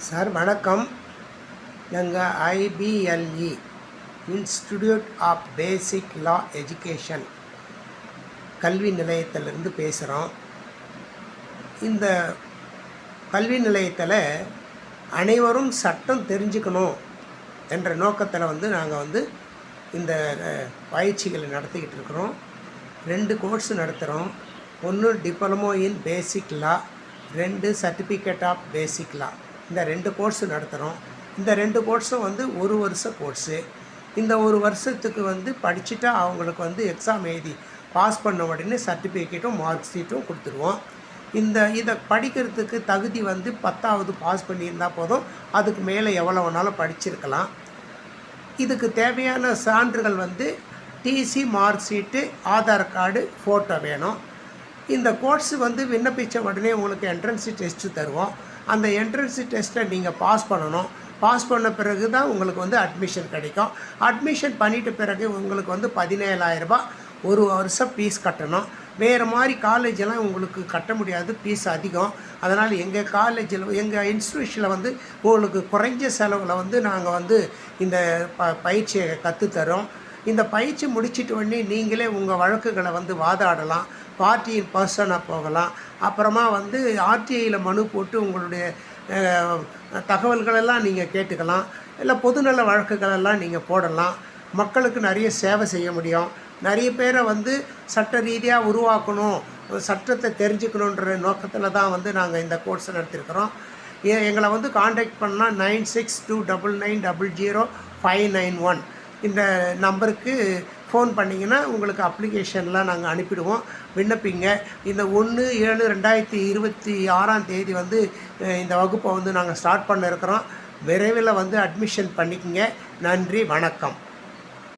Sir வணக்கம். நாங்கள் IBLE institute of basic law education கல்வி நிலையத்திலிருந்து பேசுகிறோம். இந்த கல்வி நிலையத்தில் அனைவரும் சட்டம் தெரிஞ்சுக்கணும் என்ற நோக்கத்தில் நாங்கள் இந்த பயிற்சிகளை நடத்திக்கிட்டு இருக்கிறோம். 2 கோர்ஸ் நடத்துகிறோம். 1 diploma in basic law, 2 certificate of basic law. இந்த 2 கோர்ஸ் நடத்துகிறோம். இந்த 2 கோர்ஸும் 1 வருஷ கோர்ஸு. இந்த 1 வருஷத்துக்கு படிச்சுட்டா அவங்களுக்கு எக்ஸாம் எழுதி பாஸ் பண்ண உடனே சர்டிஃபிகேட்டும் மார்க் ஷீட்டும் கொடுத்துருவோம். இதை படிக்கிறதுக்கு தகுதி 10வது பாஸ் பண்ணியிருந்தால் போதும். அதுக்கு மேலே எவ்வளோ வேணாலும் படிச்சிருக்கலாம். இதுக்கு தேவையான சான்றுகள் TC, mark sheet, Aadhaar card, photo வேணும். இந்த கோர்ஸ் விண்ணப்பித்த உடனே உங்களுக்கு என்ட்ரன்ஸ் டெஸ்ட்டு தருவோம். அந்த என்ட்ரன்ஸ் டெஸ்ட்டை நீங்கள் பாஸ் பண்ணணும். பாஸ் பண்ண பிறகு தான் உங்களுக்கு அட்மிஷன் கிடைக்கும். அட்மிஷன் பண்ணிட்ட பிறகு உங்களுக்கு 17,000 ரூபாய் ஒரு வருஷம் ஃபீஸ் கட்டணும். வேறு மாதிரி காலேஜெல்லாம் உங்களுக்கு கட்ட முடியாது, ஃபீஸ் அதிகம். அதனால் எங்கள் காலேஜில், எங்கள் இன்ஸ்டியூஷனில் உங்களுக்கு குறைஞ்ச செலவில் நாங்கள் இந்த பயிற்சியை கற்றுத்தரோம். இந்த பயிற்சி முடிச்சிட்டு உடனே நீங்களே உங்கள் வழக்குகளை வாதாடலாம். பார்ட்டியின் பர்சனாக போகலாம். அப்புறமா ஆர்டிஐயில் மனு போட்டு உங்களுடைய தகவல்களெல்லாம் நீங்கள் கேட்டுக்கலாம். இல்லை பொதுநல வழக்குகளெல்லாம் நீங்கள் போடலாம். மக்களுக்கு நிறைய சேவை செய்ய முடியும். நிறைய பேரை சட்ட ரீதியாக உருவாக்கணும், சட்டத்தை தெரிஞ்சுக்கணுன்ற நோக்கத்தில் தான் நாங்கள் இந்த கோர்ஸை நடத்திருக்கிறோம். எங்களை காண்டாக்ட் பண்ணால் 9629900591 இந்த நம்பருக்கு ஃபோன் பண்ணிங்கன்னா உங்களுக்கு அப்ளிகேஷன்லாம் நாங்கள் அனுப்பிடுவோம். விண்ணப்பிங்க. இந்த 1/7/2026 இந்த வகுப்பை நாங்கள் ஸ்டார்ட் பண்ண இருக்கிறோம். விரைவில் அட்மிஷன் பண்ணிக்கங்க. நன்றி, வணக்கம்.